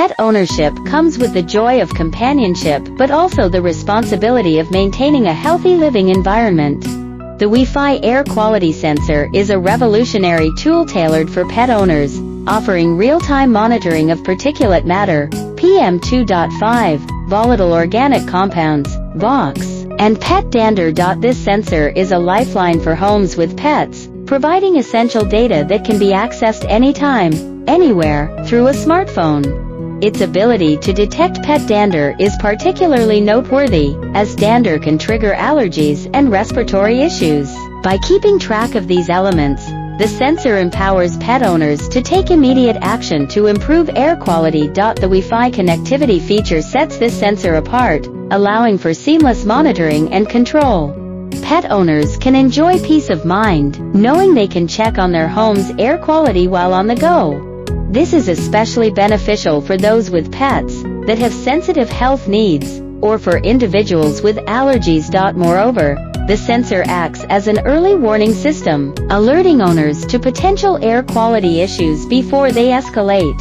Pet ownership comes with the joy of companionship but also the responsibility of maintaining a healthy living environment. The Wi-Fi air quality sensor is a revolutionary tool tailored for pet owners, offering real-time monitoring of particulate matter, PM2.5, volatile organic compounds, VOCs, and pet dander. This sensor is a lifeline for homes with pets, providing essential data that can be accessed anytime, anywhere, through a smartphone. Its ability to detect pet dander is particularly noteworthy, as dander can trigger allergies and respiratory issues. By keeping track of these elements, the sensor empowers pet owners to take immediate action to improve air quality. The Wi-Fi connectivity feature sets this sensor apart, allowing for seamless monitoring and control. Pet owners can enjoy peace of mind, knowing they can check on their home's air quality while on the go. This is especially beneficial for those with pets that have sensitive health needs, or for individuals with allergies. Moreover, the sensor acts as an early warning system, alerting owners to potential air quality issues before they escalate.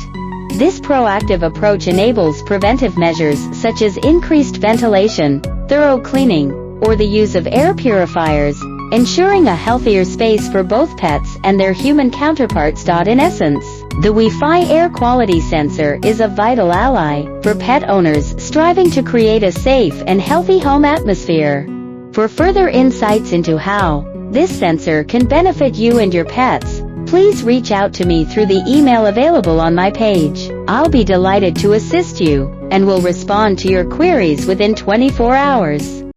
This proactive approach enables preventive measures such as increased ventilation, thorough cleaning, or the use of air purifiers, ensuring a healthier space for both pets and their human counterparts. In essence, the Wi-Fi air quality sensor is a vital ally for pet owners striving to create a safe and healthy home atmosphere. For further insights into how this sensor can benefit you and your pets, please reach out to me through the email available on my page. I'll be delighted to assist you, and will respond to your queries within 24 hours.